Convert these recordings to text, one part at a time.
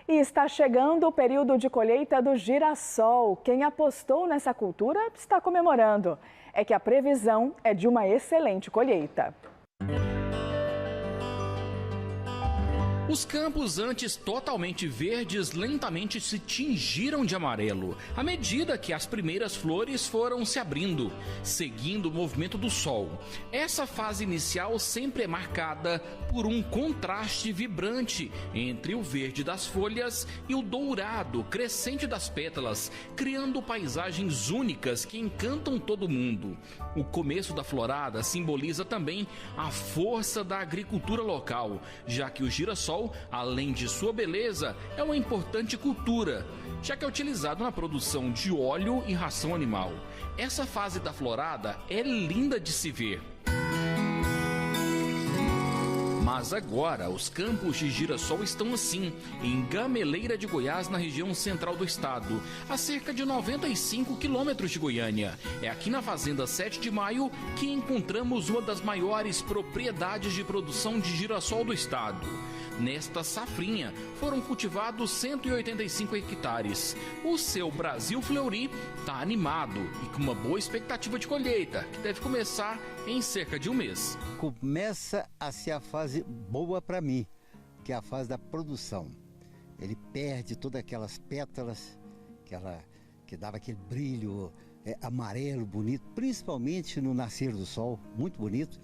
E está chegando o período de colheita do girassol. Quem apostou nessa cultura está comemorando. É que a previsão é de uma excelente colheita. Os campos antes totalmente verdes lentamente se tingiram de amarelo, à medida que as primeiras flores foram se abrindo, seguindo o movimento do sol. Essa fase inicial sempre é marcada por um contraste vibrante entre o verde das folhas e o dourado crescente das pétalas, criando paisagens únicas que encantam todo mundo. O começo da florada simboliza também a força da agricultura local, já que o girassol, além de sua beleza, é uma importante cultura, já que é utilizado na produção de óleo e ração animal. Essa fase da florada é linda de se ver. Mas agora, os campos de girassol estão assim, em Gameleira de Goiás, na região central do estado, a cerca de 95 quilômetros de Goiânia. É aqui na Fazenda 7 de Maio que encontramos uma das maiores propriedades de produção de girassol do estado. Nesta safrinha, foram cultivados 185 hectares. O seu Brasil Fleury está animado e com uma boa expectativa de colheita, que deve começar em cerca de um mês. Começa a ser a fase boa para mim, que é a fase da produção. Ele perde todas aquelas pétalas, que dava aquele brilho amarelo, bonito, principalmente no nascer do sol, muito bonito,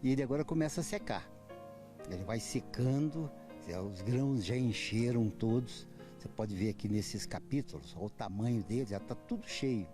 e ele agora começa a secar. Ele vai secando, os grãos já encheram todos. Você pode ver aqui nesses capítulos, o tamanho dele já está tudo cheio.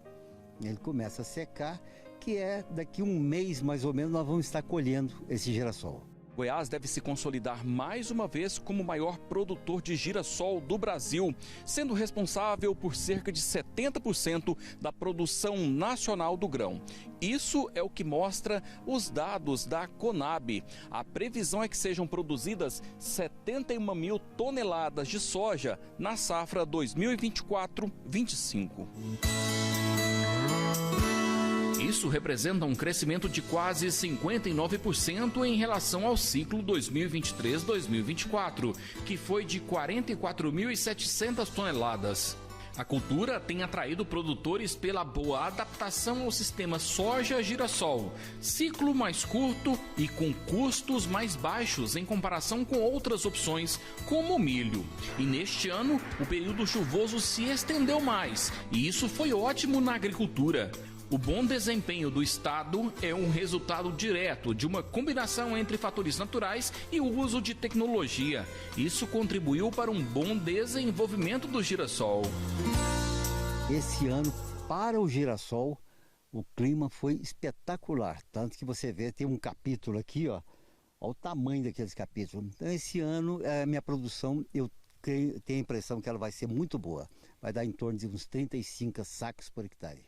Ele começa a secar, que é daqui um mês mais ou menos nós vamos estar colhendo esse girassol. Goiás deve se consolidar mais uma vez como o maior produtor de girassol do Brasil, sendo responsável por cerca de 70% da produção nacional do grão. Isso é o que mostra os dados da Conab. A previsão é que sejam produzidas 71 mil toneladas de soja na safra 2024-25. Isso representa um crescimento de quase 59% em relação ao ciclo 2023-2024, que foi de 44.700 toneladas. A cultura tem atraído produtores pela boa adaptação ao sistema soja-girassol, ciclo mais curto e com custos mais baixos em comparação com outras opções, como o milho. E neste ano, o período chuvoso se estendeu mais, e isso foi ótimo na agricultura. O bom desempenho do estado é um resultado direto de uma combinação entre fatores naturais e o uso de tecnologia. Isso contribuiu para um bom desenvolvimento do girassol. Esse ano, para o girassol, o clima foi espetacular. Tanto que você vê, tem um capítulo aqui, ó, olha o tamanho daqueles capítulos. Então, esse ano, a minha produção, eu tenho a impressão que ela vai ser muito boa. Vai dar em torno de uns 35 sacos por hectare.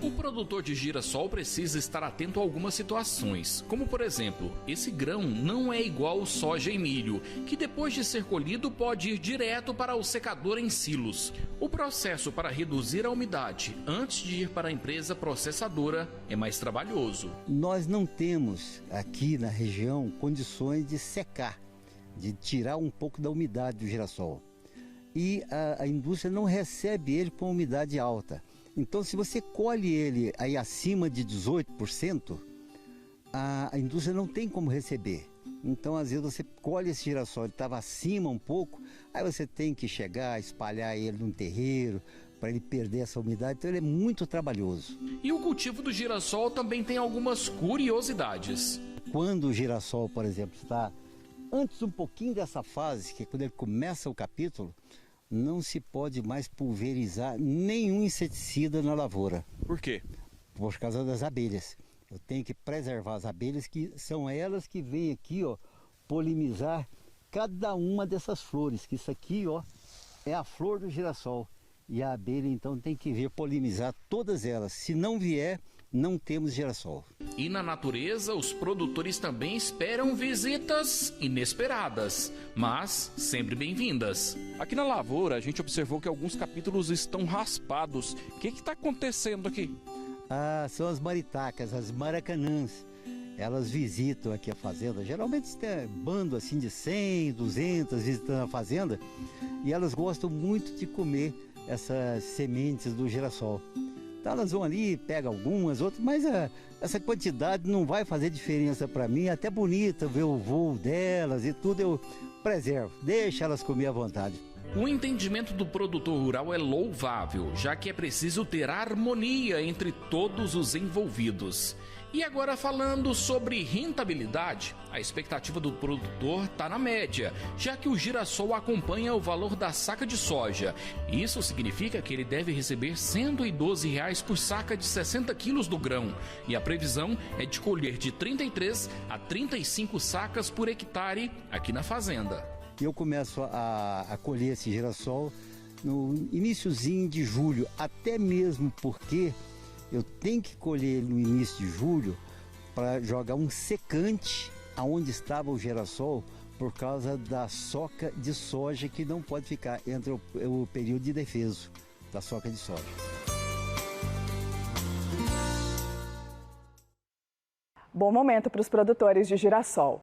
O produtor de girassol precisa estar atento a algumas situações, como por exemplo, esse grão não é igual ao soja e milho, que depois de ser colhido pode ir direto para o secador em silos. O processo para reduzir a umidade antes de ir para a empresa processadora é mais trabalhoso. Nós não temos aqui na região condições de secar, de tirar um pouco da umidade do girassol. E a indústria não recebe ele com umidade alta. Então, se você colhe ele aí acima de 18%, a indústria não tem como receber. Então, às vezes, você colhe esse girassol, ele estava acima um pouco, aí você tem que chegar, espalhar ele num terreiro, para ele perder essa umidade, então ele é muito trabalhoso. E o cultivo do girassol também tem algumas curiosidades. Quando o girassol, por exemplo, está antes um pouquinho dessa fase, que é quando ele começa o capítulo, não se pode mais pulverizar nenhum inseticida na lavoura. Por quê? Por causa das abelhas. Eu tenho que preservar as abelhas, que são elas que vêm aqui, ó, polinizar cada uma dessas flores, que isso aqui, ó, é a flor do girassol. E a abelha, então, tem que vir polinizar todas elas. Se não vier, não temos girassol. E na natureza, os produtores também esperam visitas inesperadas, mas sempre bem-vindas. Aqui na lavoura, a gente observou que alguns capítulos estão raspados. O que está acontecendo aqui? São as maritacas, as maracanãs. elas visitam aqui a fazenda. Geralmente tem bando assim de 100, 200 visitando a fazenda, e elas gostam muito de comer essas sementes do girassol. Então elas vão ali, pegam algumas, outras, mas essa quantidade não vai fazer diferença para mim. É até bonita ver o voo delas e tudo, eu preservo, deixo elas comer à vontade. O entendimento do produtor rural é louvável, já que é preciso ter harmonia entre todos os envolvidos. E agora falando sobre rentabilidade, a expectativa do produtor está na média, já que o girassol acompanha o valor da saca de soja. Isso significa que ele deve receber R$ 112 por saca de 60 quilos do grão. E a previsão é de colher de 33 a 35 sacas por hectare aqui na fazenda. Eu começo a colher esse girassol no iniciozinho de julho, até mesmo porque eu tenho que colher no início de julho para jogar um secante aonde estava o girassol, por causa da soca de soja que não pode ficar entre o período de defeso da soca de soja. Bom momento para os produtores de girassol.